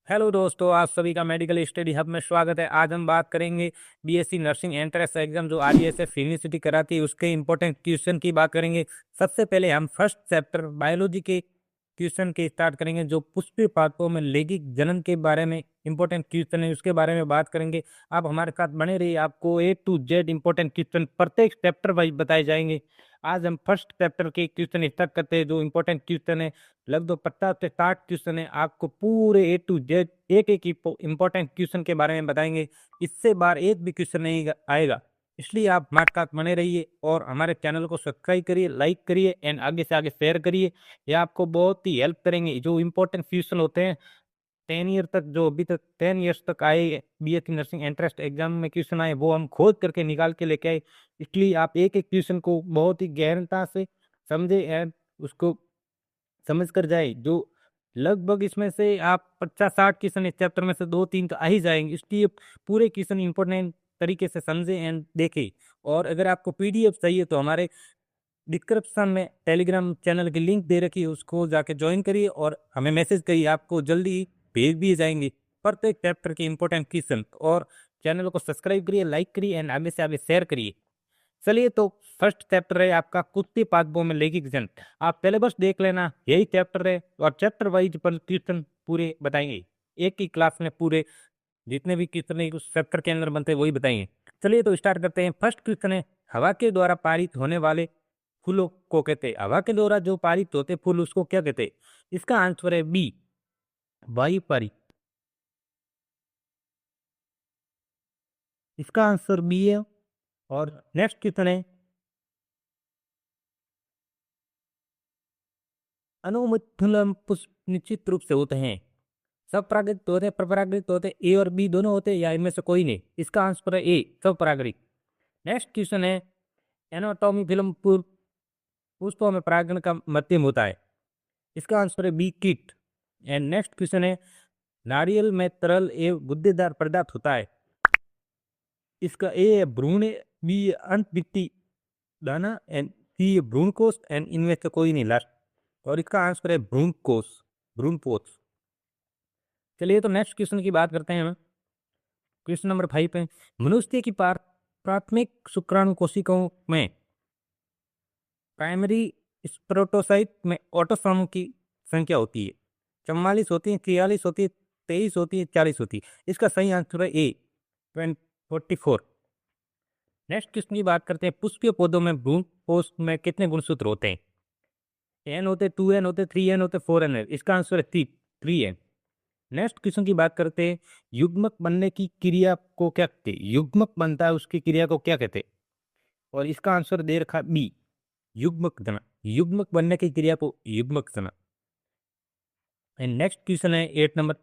Hello दोस्तों, आप सभी का मेडिकल स्टडी हब में स्वागत है। आज हम बात करेंगे बीएससी नर्सिंग एंट्रेंस एग्जाम जो आरबीएसएफ यूनिवर्सिटी कराती है उसके इंपॉर्टेंट क्वेश्चन की बात करेंगे। सबसे पहले हम फर्स्ट चैप्टर बायोलॉजी के क्वेश्चन के स्टार्ट करेंगे जो पुष्पीय पादपों में लैंगिक जनन के बारे में इंपॉर्टेंट क्वेश्चन है, उसके बारे में बात करेंगे। आप हमारे साथ बने रहिए, आपको A to Z important question प्रत्येक चैप्टर वाइज बताए जाएंगे। आज हम फर्स्ट चैप्टर के क्वेश्चन स्टार्ट करते हैं। जो इंपॉर्टेंट क्वेश्चन है लगभग 50 से 60 क्वेश्चन है, आपको पूरे A to Z एक एक इंपॉर्टेंट क्वेश्चन के बारे में बताएंगे। इससे बार एक भी क्वेश्चन नहीं आएगा, इसलिए आप हमारे साथ बने रहिए और हमारे चैनल को सब्सक्राइब करिए, लाइक करिए एंड आगे से आगे शेयर करिए। ये आपको बहुत ही हेल्प करेंगे। जो इंपॉर्टेंट क्वेश्चन होते हैं 10 ईयर तक, जो अभी तक 10 ईयर्स तक आए बीएससी नर्सिंग एंट्रेंस एग्जाम में क्वेश्चन आए, वो हम खोज करके निकाल के लेके आए। इसलिए आप एक एक क्वेश्चन को बहुत ही गहनता से समझे एंड उसको समझ कर जाए। जो लगभग इसमें से आप 50-60 क्वेश्चन इस चैप्टर में से दो तीन तो आ ही जाएंगे, इसलिए पूरे क्वेश्चन इंपॉर्टेंट तरीके से समझे एंड देखें। और अगर आपको पीडीएफ चाहिए तो हमारे डिस्क्रिप्शन में टेलीग्राम चैनल की लिंक दे रखी है, उसको जाके ज्वाइन करिए और हमें मैसेज करिए, आपको जल्दी ही भेज दिए जाएंगे प्रत्येक चैप्टर के इंपॉर्टेंट क्वेश्चन। और चैनल को सब्सक्राइब करिए, लाइक करिए एंड आगे से आगे शेयर करिए। चलिए, तो फर्स्ट चैप्टर है आपका कुत्ती पादपों में लैंगिक जन। आप सिलेबस देख लेना, यही चैप्टर है और चैप्टर वाइज पर क्वेश्चन पूरे बताएंगे। एक ही क्लास में पूरे जितने भी क्वेश्चन उस चैप्टर के अंदर बनते हैं वही बताएंगे। चलिए, तो स्टार्ट करते हैं। फर्स्ट क्वेश्चन है, हवा के द्वारा पारित होने वाले फूलों को कहते हैं। हवा के द्वारा जो पारित होते फूल उसको क्या कहते हैं? इसका आंसर है बी, वायु पारित। इसका आंसर बी है। और नेक्स्ट क्वेश्चन है, अनुमुथुलम पुष्प निश्चित रूप से होते हैं। सब परागृत होते हैं, परपरागृत होते हैं, ए और बी दोनों होते हैं या इनमें से कोई नहीं? इसका आंसर है ए, सब परागृत। नेक्स्ट क्वेश्चन है, एनाटॉमी फिल्म पुष्पों में परागण का मध्यम होता है। इसका आंसर है बी, कीट। एंड नेक्स्ट क्वेश्चन है, नारियल में तरल एवं गुद्देदार पदार्थ होता है। इसका ए है भ्रूण, बी अंतवित्तीय दाना एंड सी है भ्रूणकोश एंड इनमें से कोई नहीं लास्ट। और इसका आंसर है भ्रूणकोश, भ्रूणपोष। चलिए, तो नेक्स्ट क्वेश्चन की बात करते हैं हम। क्वेश्चन नंबर 5 पे, मनुष्य की प्राथमिक शुक्राणु कोशिकाओं में प्राइमरी स्पर्मेटोसाइट में ऑटोसोम की संख्या होती है? 44 होती है, 43 होती है, 23 होती है, 40 होती है? इसका सही आंसर है ए, 44। नेक्स्ट क्वेश्चन की बात करते हैं, पुष्पीय पौधों में भ्रूण कोश में कितने गुणसूत्र होते हैं? एन होते, 2n होते, 3n होते, 4n है? इसका आंसर है 3n। नेक्स्ट क्वेश्चन की बात करते हैं, युग्मक बनने की क्रिया को क्या कहते हैं? युग्मक बनता है उसकी क्रिया को क्या कहते हैं? और इसका आंसर दे रखा बी, युग्मक जना। युग्मक बनने की क्रिया को युग्मक जना। एंड नेक्स्ट क्वेश्चन है 8 नंबर,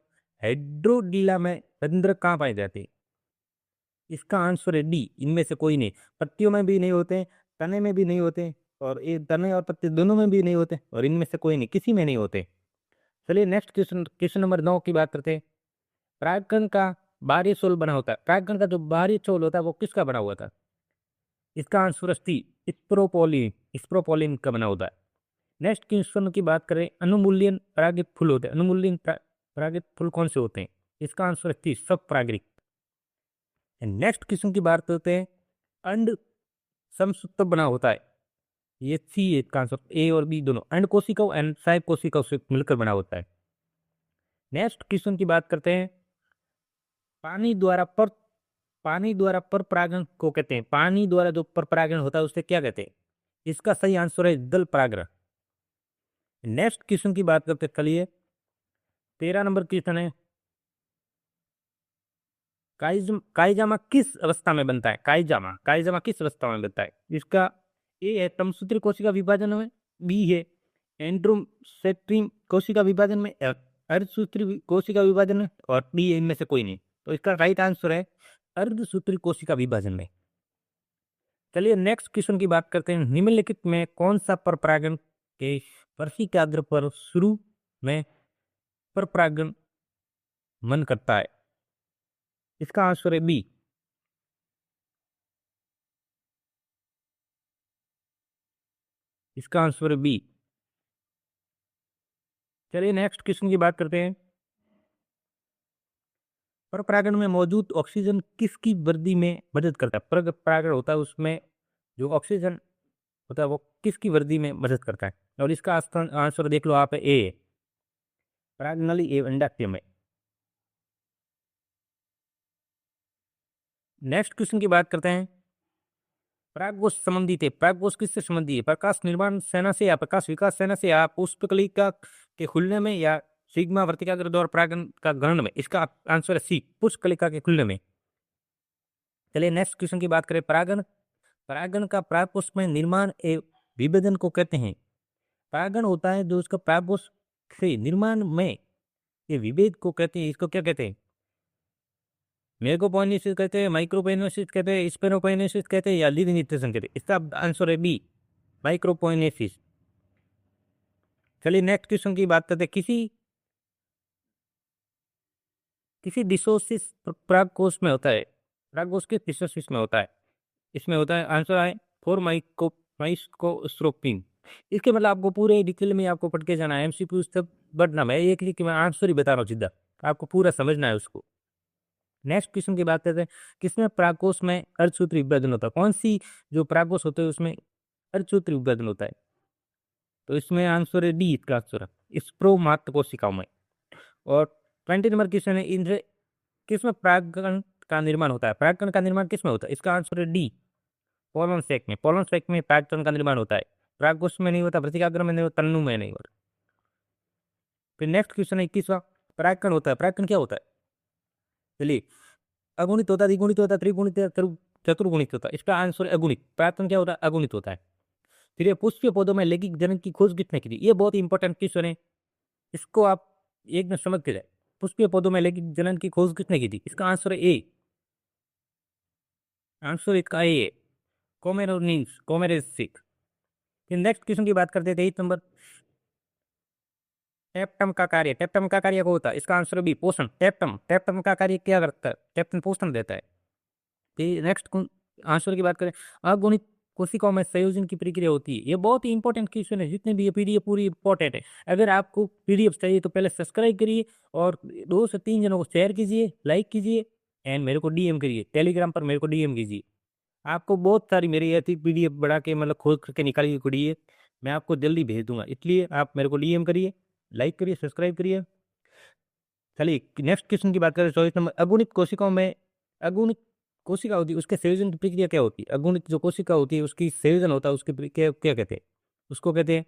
हाइड्रोडीला में रंध्र कहाँ पाए जाते हैं? इसका आंसर है डी, इनमें से कोई नहीं। पत्तियों में भी नहीं होते, तने में भी नहीं होते, और ये तने और पत्ते दोनों में भी नहीं होते, और इनमें से कोई नहीं, किसी में नहीं होते। चलिए, नेक्स्ट क्वेश्चन, क्वेश्चन नंबर 9 की बात करते हैं। परागकण का बाहरी सोल बना होता है, परागकण का जो बाहरी सोल होता है वो किसका बना हुआ था? इसका आंसर है सी, स्प्रोपोलिन, स्प्रोपोलिन का बना होता है। नेक्स्ट क्वेश्चन की बात करें, अनुमूल्यन परागित फूल होते हैं, अनुमूल्यन परागित फूल कौन से होते हैं? इसका आंसर है सी, सब परागित। नेक्स्ट क्वेश्चन की बात करते हैं, अंड समसूत्र बना होता है। ये सी है इसका आंसर, ए और बी दोनों, अंड कोशिका एंड साइब कोशिका से मिलकर बना होता है। नेक्स्ट क्वेश्चन की बात करते हैं, पानी द्वारा पर पानी द्वारा पर परागण को कहते हैं। पानी द्वारा जो पर परागण होता है उसे क्या कहते हैं? इसका सही आंसर है दल परागण। नेक्स्ट क्वेश्चन की बात करते हैं, चलिए 13 नंबर क्वेश्चन है, काइजामा किस अवस्था में बनता है? काइजामा, काइजामा किस अवस्था में बनता है? इसका ए है तमसूत्री कोशिका विभाजन में, बी है एंड्रोसेट्रीम कोशिका विभाजन में, अर्धसूत्री कोशिका विभाजन में, और डी है इनमें से कोई नहीं। तो इसका राइट आंसर है अर्धसूत्री कोशिका विभाजन में। चलिए, नेक्स्ट क्वेश्चन की बात करते हैं, निम्नलिखित में कौन सा पर परागण के वर्षिकाग्र पर शुरू में पर परागण मन करता है? इसका आंसर है बी, इसका आंसर है बी। चलिए, नेक्स्ट क्वेश्चन की बात करते हैं, पर परागण में मौजूद ऑक्सीजन किसकी वृद्धि में मदद करता है? पर परागण होता है उसमें जो ऑक्सीजन होता है वो किसकी वृद्धि में मदद करता है? और इसका आंसर देख लो आप, ए परागनली एवं अंडाशय में। नेक्स्ट क्वेश्चन की बात करते हैं। परागकोश संबंधित है। परागकोश किससे संबंधित है? प्रकाश निर्माण सेना से या प्रकाश विकास सेना से या पुष्पकलिका के खुलने में या सिग्मा वर्तिकाग्र द्वारा परागण का ग्रहण में? इसका आंसर है सी पुष्पकलिका के खुलने में। चलिए नेक्स्ट क्वेश्चन की बात करें। परागण परागण का परागकोश में निर्माण एवं विभेदन को कहते हैं। परागण होता है जो उसका परागकोश से निर्माण में ये विभेद को कहते हैं। इसको क्या कहते हैं? मेगापोइनेसिस कहते हैं, माइक्रोपोइनेसिस कहते हैं, स्पेरोपोइनेसिस कहते हैं या लिनिएशन कहते हैं। इसका आंसर है बी माइक्रोपोइनेसिस। चलिए नेक्स्ट क्वेश्चन की बात करते हैं। किसी किसी डिसोसिस परागकोश में होता है। परागकोश किस डिसोसिस में होता है? इसमें होता है, आंसर है फोर माइक्रोस्कोपिंग। इसके मतलब आपको पूरे डिटेल में आपको पढ़ के जाना है। एमसीक्यू सब बढ़ना है, एक लिख के मैं आंसर ही बता रहा हूँ सीधा, आपको पूरा समझना है उसको। नेक्स्ट क्वेश्चन की बात करते हैं। किसमें परागकोश में अर्धसूत्री विभाजन होता है? कौन सी जो परागकोश होते हैं उसमें अर्धसूत्री विभाजन होता है? तो इसमें आंसर है डी, इसका आंसर है स्प्रोमात्र कोशिकाओं में। और 20 नंबर क्वेश्चन है, इंद्र किसमें परागकण का निर्माण होता है? परागकण का निर्माण किसमें होता है? इसका आंसर है डी पोलन सेक में। पोलन सेक में परागकण का निर्माण होता है। परागकोश में नहीं होता, वर्तिकाग्र में नहीं होता, तन्नु में नहीं होता। फिर नेक्स्ट क्वेश्चन है 21वां। परागकण होता है, परागकण क्या होता है? चलिए, अगुणित होता है, द्विगुणित होता है, त्रिगुणित, चतुर्गुणित होता है। इसका आंसर है अगुणित। परागकण क्या होता है? अगुणित होता है। फिर ये पुष्पीय पौधों में लैंगिक जनन की खोज किसने की थी? ये बहुत इंपॉर्टेंट क्वेश्चन है, इसको आप एक दिन समझ के जाए। पुष्पीय पौधों में लैंगिक जनन की खोज किसने की थी? इसका आंसर है ए, आंसर इसका ए है कोमेरोनिस कोमेरेसिक। फिर नेक्स्ट क्वेश्चन की बात करते हैं 23 नंबर। टेप्टम का कार्य, टेप्टम का कार्य क्या होता है? इसका आंसर बी पोषण। टेप्टम टेप्टम का कार्य क्या करता है? टेप्टम पोषण देता है। फिर नेक्स्ट आंसर की बात करें। अगुणित कोशिकाओं में संयोजन की प्रक्रिया होती है। ये बहुत ही इंपॉर्टेंट क्वेश्चन है, जितने भी ये पीडीएफ पूरी इंपॉर्टेंट है। अगर आपको पीडीएफ चाहिए तो पहले सब्सक्राइब करिए और 2 से 3 जनों को शेयर कीजिए, लाइक कीजिए एंड मेरे को डीएम करिए, टेलीग्राम पर मेरे को डीएम कीजिए। आपको बहुत सारी मेरी ऐसी पीडीएफ बढ़ा के मतलब खोज करके निकाली पड़ी है, मैं आपको जल्दी भेज दूंगा। इसलिए आप मेरे को डीएम करिए, लाइक करिए, सब्सक्राइब करिए। चलिए नेक्स्ट क्वेश्चन की बात करें। 24 नंबर। अगुणित कोशिकाओं में अगुणित कोशिका होती है, उसके संयोजन की प्रक्रिया क्या होती है? अगुणित जो कोशिका होती है उसकी संयोजन होता है, उसकी प्रक्रिया क्या कहते हैं? उसको कहते हैं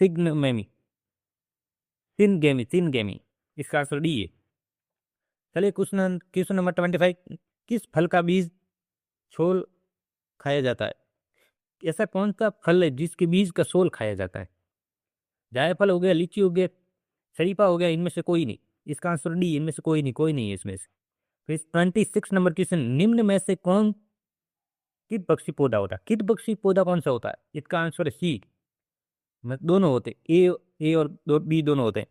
सिग्नमेमी, सिनगेमी। इसका आंसर डी है। चलिए क्वेश्चन क्वेश्चन नंबर 25। किस फल का बीज छोल खाया जाता है? ऐसा कौन सा फल है जिसके बीज का सोल खाया जाता है? जायफल हो गया, लीची हो गया, शरीफा हो गया, इनमें से कोई नहीं। इसका आंसर डी, इनमें से कोई नहीं है इसमें से। फिर 26 नंबर क्वेश्चन। निम्न में से कौन कीट पक्षी पौधा होता है? कीट पक्षी पौधा कौन सा होता है? इसका आंसर है सी, दोनों होते, ए और बी दोनों होते हैं।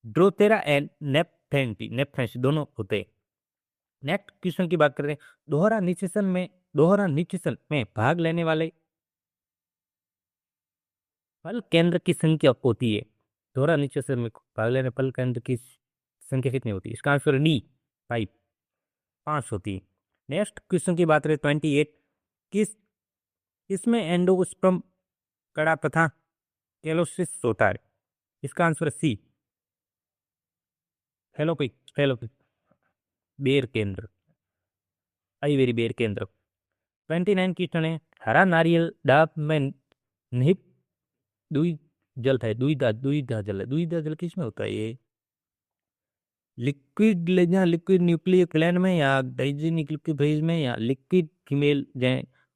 ड्रोथेरा एंड नेपथेंसी दोनों होते हैं। नेक्स्ट क्वेश्चन की बात करते हैं। दोहरा निषेचन में भाग लेने वाले फल केंद्र की संख्या होती है। दोहरा निषेचन में भाग लेने फल केंद्र की संख्या कितनी होती है? इसका आंसर है डी 5, 5 होती है। नेक्स्ट क्वेश्चन की बात करें 28। किस इसमें एंडोस्पर्म कड़ा तथा कैलोसिस होता है? इसका आंसर है सी फेलोपिक बेर केंद्र, आइवेरी बेर केंद्र। 29 क्वेश्चन है। हरा नारियल डाब में निहित दुई जल है, दुईधा जल है। दुईधा जल किस में होता है? ये लिक्विड लेजा लिक्विड न्यूक्लियर ग्लैंड में या डाइजेनिक लिक्विड फेज में या liquid female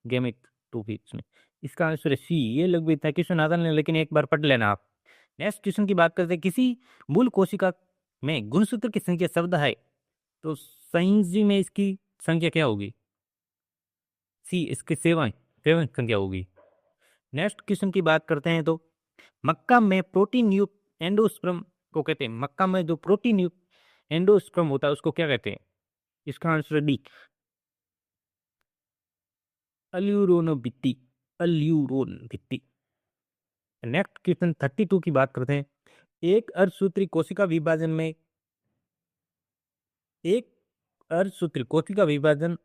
gamete two phase में? इसका आंसर है सी। ये लग भी था क्वेश्चन आता नहीं, लेकिन एक बार पढ़ लेना आप। नेक्स्ट क्वेश्चन की बात करते हैं। किसी मूल कोशिका में गुणसूत्र की संख्या शब्द है तो संयोजी में इसकी संख्या क्या होगी? सी, इसकी 7 संख्या होगी। नेक्स्ट क्वेश्चन की बात करते हैं तो मक्का में प्रोटीन युक्त एंडोस्पर्म को कहते हैं। मक्का में जो प्रोटीन युक्त एंडोस्पर्म होता है उसको क्या कहते हैं? इसका आंसर है डी अल्यूरोन भित्ति। नेक्स्ट क्वेश्चन 32 की बात करते हैं। एक अर्धसूत्री कोशिका विभाजन में एक अर्धसूत्री कोशिका विभाजन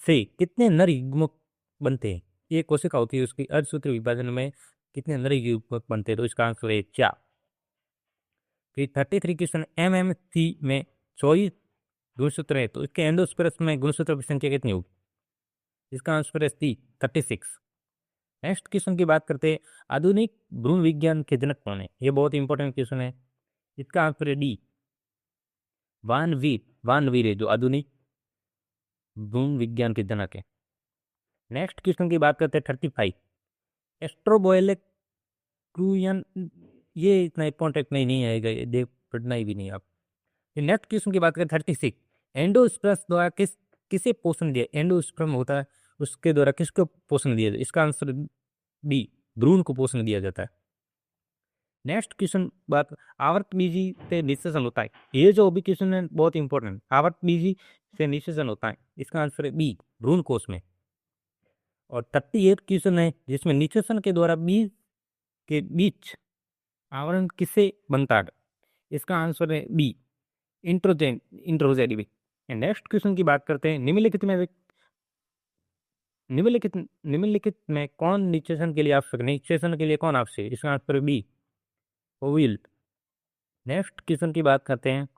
से कितने नर युग्मक बनते हैं? ये कोशिका होती है, उसकी अर्धसूत्री विभाजन में कितने नर युग्मक बनते हैं? तो इसका आंसर है 4। फिर 33 क्वेश्चन, MMC में 24 गुणसूत्र है, तो इसके एंडोस्पर्स में गुणसूत्रों की संख्या कितनी होगी? इसका आंसर है सी 36। नेक्स्ट क्वेश्चन की बात करते हैं, आधुनिक भ्रूण विज्ञान के जनक कौन है? ये बहुत इंपॉर्टेंट क्वेश्चन है। इसका आंसर है डी वान वीर है जो आधुनिक भ्रूण विज्ञान के जनक है। नेक्स्ट क्वेश्चन की बात करते हैं 35, एस्ट्रोबोयलिक क्रूयन, ये इतना इंपॉर्टेंट नहीं आएगा, ये देख पढ़ना ही भी नहीं आप। नेक्स्ट क्वेश्चन की बात करें 36, एंडोस्पर्म द्वारा किसे पोषण दिया? एंडोस्पर्म होता है, उसके द्वारा किसको पोषण दिया जाता है? इसका आंसर बी भ्रूण को पोषण दिया जाता है। नेक्स्ट क्वेश्चन बात, आवर्त बीजी से निषेचन होता है, ये जो अभी क्वेश्चन है बहुत इंपॉर्टेंट, आवर्त बीजी से निषेचन होता है, इसका आंसर है बी भ्रूण कोश में। और 38 क्वेश्चन है जिसमें निषेचन के द्वारा बीज के बीच आवरण किससे बनता है? इसका आंसर है बी इंट्रोजेनिक। नेक्स्ट क्वेश्चन की बात करते हैं, निम्नलिखित में कौन निषेचन के लिए आवश्यक? निषेचन के लिए कौन आवश्यक है? इसका आंसर है बी ओविल। नेक्स्ट क्वेश्चन की बात करते हैं,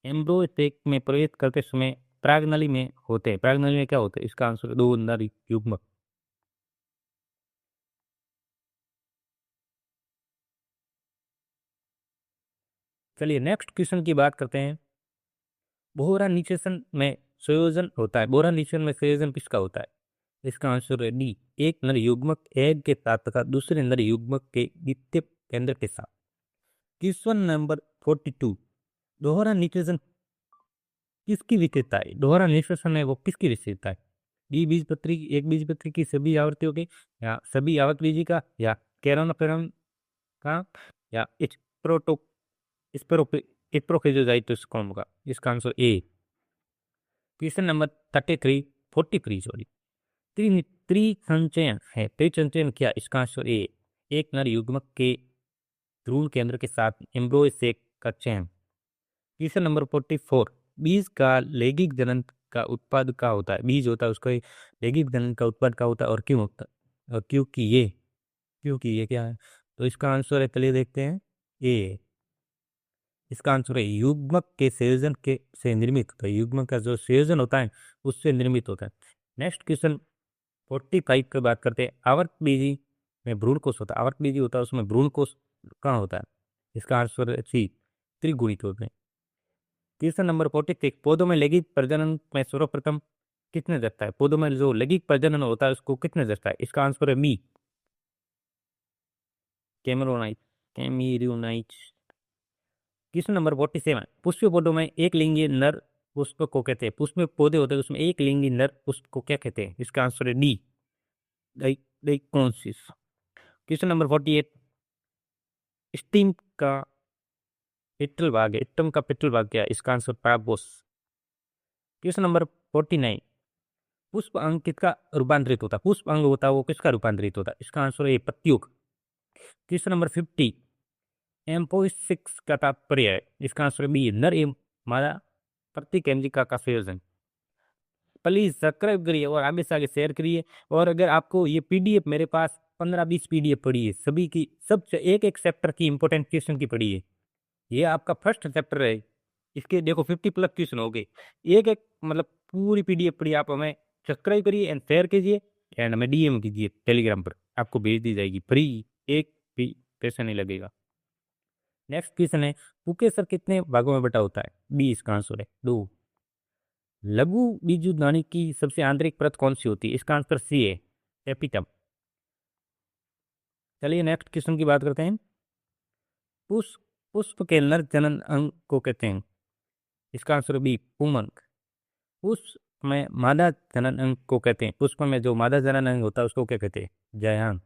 एम्ब्रो सेक में प्रवेश करते समय प्रागनली में होते हैं, प्रागनली में क्या होते हैं? इसका आंसर है 2 नर युग्मक। चलिए नेक्स्ट क्वेश्चन की बात करते हैं, बोहरा निषेचन में संयोजन होता है, बोहरा निषेचन में संयोजन किसका होता है? इसका आंसर है डी एक नर युग्मक एग के साथ तथा दूसरे नर युग्मक के द्वितीय केंद्र के साथ। क्वेश्चन नंबर 42, दोहरा निषेचन किसकी विशेषता है? दोहरा निषेचन है वो किसकी विशेषता है? डी बीजपत्री, एक बीजपत्री की सभी आवृत्तियों के, या सभी आवृत बीजी का, या कैरोनोफेरम का, या स्पोरोफिजोजाइटस कौन का? इसका answer A. Question number 43 sorry, त्रिसंचयन है, त्रिसंचयन क्या? इसका आंसर ए एक नर युग्मक के भ्रूण केंद्र के साथ एम्ब्रो सेक का चयन। क्वेश्चन नंबर 44, बीज का लैंगिक जनन का उत्पाद का होता है? बीज होता है उसका लैंगिक जनन का उत्पाद का होता है, और क्यों होता है? और क्योंकि ये क्या है? तो इसका आंसर है, चलिए देखते हैं, ए। इसका आंसर है युग्मक के संयोजन के से निर्मित होता है, युग्मक का जो संयोजन होता है उससे निर्मित होता है। नेक्स्ट क्वेश्चन 45 की बात करते हैं, आवर्त बीजी में भ्रूण कोश होता है, आवर्त बीजी होता है उसमें भ्रूण कोश कहाँ होता है? इसका आंसर है सी त्रिगुणित होते हैं। क्वेश्चन नंबर 46, पौधों में लैंगिक प्रजनन में सर्वप्रथम कितने दर्शाता है? पौधों में जो लैंगिक प्रजनन होता है उसको कितने दर्शाता है? इसका आंसर है बी कैमेरोनाइट। क्वेश्चन नंबर 47, पुष्प पौधों में एक लिंगी नर पुष्प को कहते हैं? पुष्प पौधे होते हैं उसमें एक लिंगी नर पुष्प को क्या कहते हैं? इसका आंसर है डी डाइकोनसिस। क्वेश्चन नंबर 48, स्टीम का पेट्रल भाग है, एटम का पेट्रल भाग क्या है? इसका आंसर पैराबोस। क्वेश्चन नंबर 49, पुष्प अंग किसका रूपांतरित होता है? पुष्प अंग होता है वो किसका रूपांतरित होता है? इसका आंसर है पत्तियों का। क्वेश्चन नंबर 50, एम्पोसिक्स का तात्पर्य है? इसका आंसर बी नर एवं मादा प्रतिकेंद्रिका का संयोजन। प्लीज सब्सक्राइब करिए और आगे से आगे शेयर करिए। और अगर आपको ये पीडीएफ, मेरे पास 15-20 पीडीएफ पड़ी है, सभी की सब एक एक चैप्टर की इंपॉर्टेंट क्वेश्चन की पड़ी है। ये आपका फर्स्ट चैप्टर है, इसके देखो 50+ क्वेश्चन हो गए, एक एक मतलब पूरी पीडीएफ पड़ी। आप हमें सब्सक्राइब करिए एंड शेयर कीजिए एंड हमें डीएम कीजिए टेलीग्राम पर, आपको भेज दी जाएगी फ्री, एक भी पैसा नहीं लगेगा। नेक्स्ट क्वेश्चन है, पुकेसर कितने भागों में बटा होता है? बी इसका आंसर है 2। लघु बीजदानी की सबसे आंतरिक परत कौन सी होती है? इसका आंसर सी है एपिटम। चलिए नेक्स्ट क्वेश्चन की बात करते हैं, पुष्प पुष्प के नर जनन अंग को कहते हैं? इसका आंसर बी पुंगक। पुष्प में मादा जनन अंग को कहते हैं? पुष्प में जो मादा जनन अंग होता है उसको क्या कहते हैं? जयांग।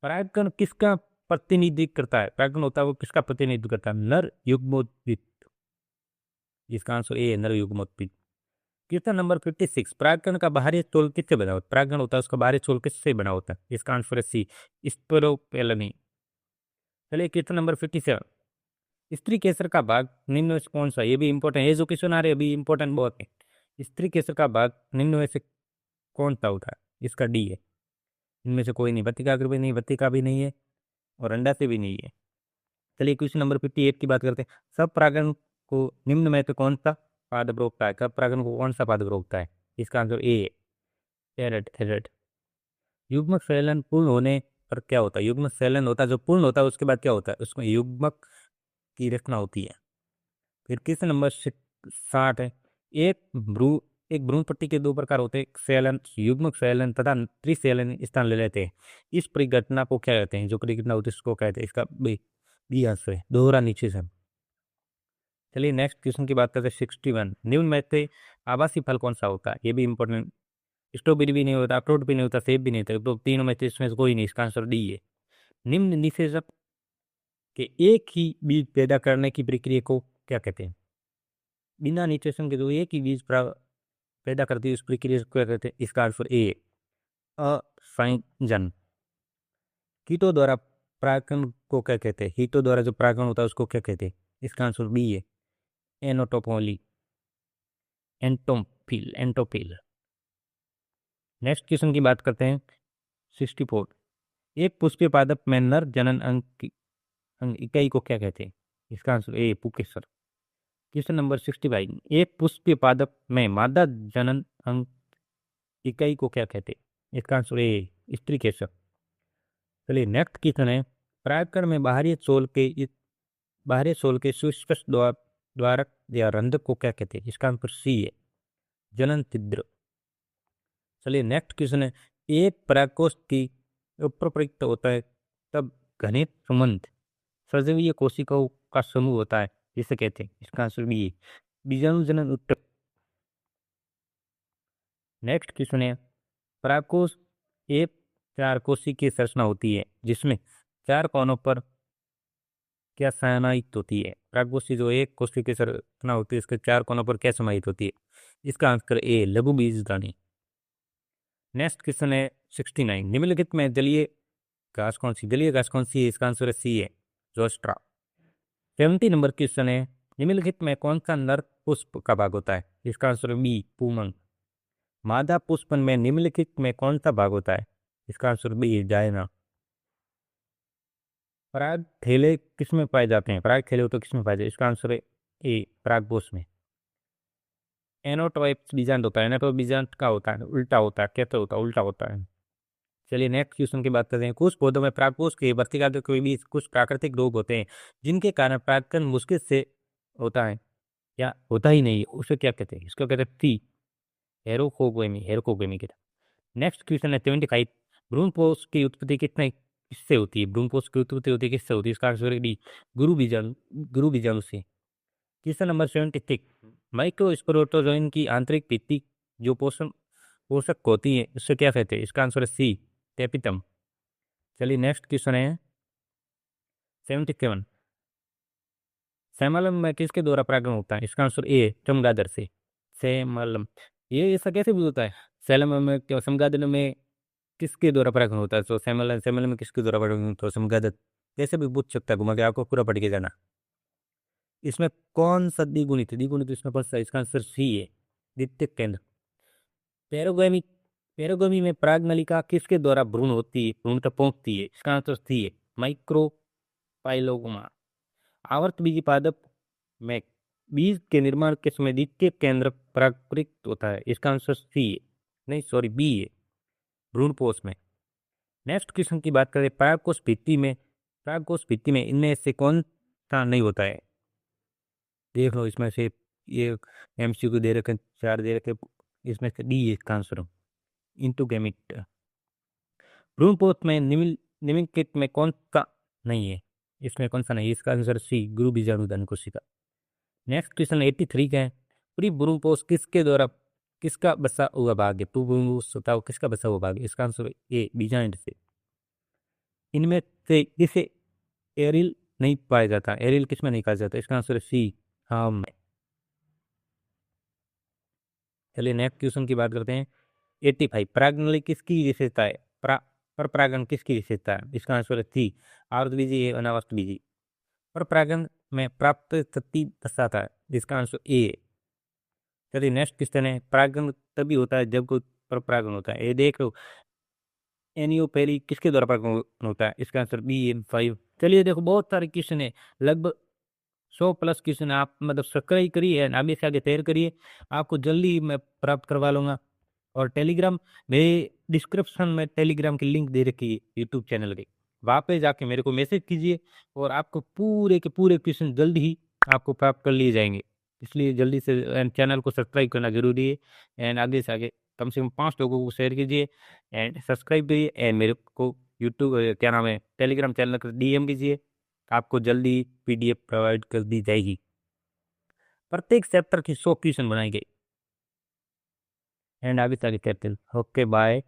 परागकण किसका प्रतिनिधित्व करता है? परागकण होता है वो किसका प्रतिनिधित्व करता है? नर युग्मोद्भिद। इसका आंसर ए नर युग्मोद्भिद। क्वेश्चन नंबर 56, परागकण का बाहरी छोल किससे बना होता है? परागकण होता है उसका बाहरी छोल किससे बना होता है? इसका आंसर है सी स्पोरोपेलनी। चलिए क्वेश्चन नंबर 57, स्त्री केसर का भाग निम्न में से कौन सा? ये भी इंपॉर्टेंट, ये जो क्वेश्चन आ रहे हैं अभी इंपॉर्टेंट बहुत है। स्त्री केसर का भाग निम्न में से कौन सा होता है? इसका डी है। इनमें से कोई नहीं, बत्तिका भी नहीं, बत्तिका भी नहीं है और अंडा से भी नहीं है। चलिए क्वेश्चन नंबर 58 की बात करते हैं। सब परागण को निम्न में से कौन सा पादप रोकता है? सब परागण को कौन सा पादप रोकता है? इसका आंसर ए है, एरड एरड। युग्मक फैलन पूर्ण होने पर क्या होता है? युग्मक फैलन होता है जो पूर्ण होता है उसके बाद क्या होता है? उसमें युग्मक की रचना होती है। फिर क्वेश्चन नंबर 60 है। एक भ्रू एक भ्रूण पट्टी के दो प्रकार होते हैं, फैलन, युग्मक फैलन तथा त्रिफैलन स्थान ले लेते हैं। इस परिघटना को क्या कहते हैं? जो परिघटना होती है उसको कहते हैं। इसका बी बी आंसर है, दोहरा नीचे से। चलिए नेक्स्ट क्वेश्चन की बात करते हैं 61। निम्न में से आवासीय फल कौन सा होता है? ये भी इंपॉर्टेंट। स्ट्रॉबेरी भी नहीं होता, अखरोट भी नहीं होता, सेब भी नहीं होता, तो तीनों में से इसमें से कोई नहीं। इसका आंसर डी है। निम्न निषेचक के एक ही बीज पैदा करने की प्रक्रिया को क्या कहते हैं? बिना निषेचन के जो एक ही बीज पैदा करती है उस प्रक्रिया को क्या कहते हैं? इसका आंसर ए, असंजन। कीटों द्वारा परागण को क्या कहते हैं? कीटों द्वारा जो परागण होता है उसको क्या कहते हैं? इसका आंसर बी है, एनोटोपोली, एंटोफिल एंटोफिल। नेक्स्ट क्वेश्चन की बात करते हैं 64। एक पुष्पीय पादप में नर जनन अंग इकाई को क्या कहते हैं? इसका आंसर ए, पुकेसर। Question number 65। एक पुष्पीय पादप में मादा जनन अंग इकाई को क्या कहते हैं? इसका आंसर ए, स्त्री केसर। चलिए नेक्स्ट क्वेश्चन है। परागकण में बाहरी सोल के सुस्पष्ट द्वारक या रंध्र को क्या कहते हैं? इसका आंसर सी है, जनन छिद्र। चलिए नेक्स्ट क्वेश्चन है। एक परागकोश की उपप्रयुक्त होता है तब घनित संबंध सजीवीय कोशिकाओं का समूह होता है, जिसे कहते हैं? इसका आंसर बी है, बीजाणु जनन उत्तक। नेक्स्ट क्वेश्चन है। परागकोश एक चार कोशिका की संरचना होती है जिसमें चार कोनों पर क्या समाहित होती है? परागकोश की जो एक कोशिका की संरचना होती है इसके चार कोनों पर क्या समाहित होती है? इसका आंसर ए, लघु बीजदानी। नेक्स्ट क्वेश्चन है 69। निम्नलिखित में जलीय घास कौन सी? जलीय घास कौन सी है? इसका आंसर है सी है, जोस्ट्रा। 70 नंबर क्वेश्चन है। निम्नलिखित में कौन सा नर पुष्प का भाग होता है? इसका आंसर है बी, पूमंग। मादा पुष्पन में निम्नलिखित में कौन सा भाग होता है? इसका आंसर बी, जायना। पराग थैले किस में पाए जाते हैं? पराग थैले तो किस में पाए जाते हैं? इसका आंसर है ए, परागकोश में। एनोटोइप्स बीजांड होता है। एनोटोइप बीजांड का होता है, उल्टा होता है, कैसे होता है? उल्टा होता है। चलिए नेक्स्ट क्वेश्चन की बात करते हैं। कुछ पौधों में परागकोश के वर्तिका के भी कुछ प्राकृतिक रोग होते हैं जिनके कारण परागकण मुश्किल से होता है या होता ही नहीं, उसे क्या कहते हैं? इसको कहते हैं टी, हेरोकोगेमी, हेरोकोगेमी कहते हैं। नेक्स्ट क्वेश्चन है 75। भ्रूणपोष की उत्पत्ति किससे होती है? भ्रूणपोष की उत्पत्ति होती है किससे होती है? इसका आंसर है डी, गुरु बीजाणु से। Question number 76। माइक्रोस्पोरेटोजोइन की आंतरिक भित्ति जो पोषक होती है उससे क्या कहते हैं? इसका आंसर है सी, टेपिटम। चलिए नेक्स्ट क्वेश्चन है 77। सेमलम में किसके द्वारा परागण होता है? इसका आंसर ए, चमगादड़ से। सेमलम, ये ऐसा कैसे भी होता है? सेलम में क्या, चमगादड़ में किसके द्वारा परागण होता है? तो सेमलम, सेमलम में किसके द्वारा परागण होता है? चमगादड़। कैसे भी पूछ सकता है, घुमा के आपको पूरा पढ़ के जाना। इसमें कौन सा द्विगुणित है? द्विगुणित इसमें कौन सा? इसका आंसर सी है, द्वितीयक केंद्र। पेरोगेमी, पेरोगेमी में परागनलिका किसके द्वारा भ्रूण होती है, भ्रूण तक पहुंचती है? इसका आंसर सी है, माइक्रोपाइलोगमा। आवर्त बीजी पादप में बीज के निर्माण के समय द्वितीय केंद्र परागृत होता है। इसका आंसर सी है, नहीं सॉरी बी है, भ्रूणपोष में। नेक्स्ट क्वेश्चन की बात करें। परागकोश भित्ति में इनमें से कौन सा नहीं होता है? देख लो इसमें से, ये एमसीक्यू दे रखे, चार दे रखे, इसमें से डी है इसका आंसर, इंटोगेमिट। भ्रूणपोष में निम्नलिखित में कौन सा नहीं है? इसमें कौन सा नहीं है? इसका आंसर सी, गुरु बीजाणुधन कोशिका। नेक्स्ट क्वेश्चन 83 का है। पूरी भ्रूणपोष किसके द्वारा, किसका बसा हुआ भाग है? भ्रूणपोष बताओ किसका बसा हुआ भाग है? इसका आंसर ए, बीजांड से। इनमें से किसे एरिल नहीं पाया जाता? एरिल किसमें नहीं पाया जाता? इसका आंसर है सी, हाम में। चलिए नेक्स्ट क्वेश्चन की बात करते हैं 85। परागनली किसकी विशेषता है? पर परागण किसकी विशेषता है? इसका आंसर है सी, आवर्त बीजी है, अनावर्त बीजी। पर परागण में प्राप्त शक्ति दर्शाता है, जिसका आंसर ए है। चलिए नेक्स्ट क्वेश्चन है, परागण तभी होता है जब कोई पर परागण होता है। ये देख लो, एनियोपेली किसके द्वारा परागण होता है, इसका आंसर बी एम 5। चलिए देखो बहुत सारे क्वेश्चन है, लगभग 100+ क्वेश्चन है। आप मतलब सब्सक्राइब करिए एंड आगे से आगे तैयार करिए, आपको जल्दी मैं प्राप्त करवा लूंगा। और टेलीग्राम, मेरे डिस्क्रिप्शन में टेलीग्राम की लिंक दे रखी है यूट्यूब चैनल की, वहाँ पे जाके मेरे को मैसेज कीजिए और आपको पूरे के पूरे क्वेश्चन जल्दी ही आपको प्राप्त कर लिए जाएंगे। इसलिए जल्दी से एंड चैनल को सब्सक्राइब करना जरूरी है। एंड आगे से आगे कम से कम 5 लोगों को शेयर कीजिए एंड सब्सक्राइब करिए एंड मेरे को यूट्यूब क्या नाम है टेलीग्राम चैनल का DM कीजिए, आपको जल्दी PDF प्रोवाइड कर दी जाएगी। प्रत्येक चैप्टर की 100 क्वेश्चन बनाई गई एंड आगे से आगे करते हैं। Okay bye.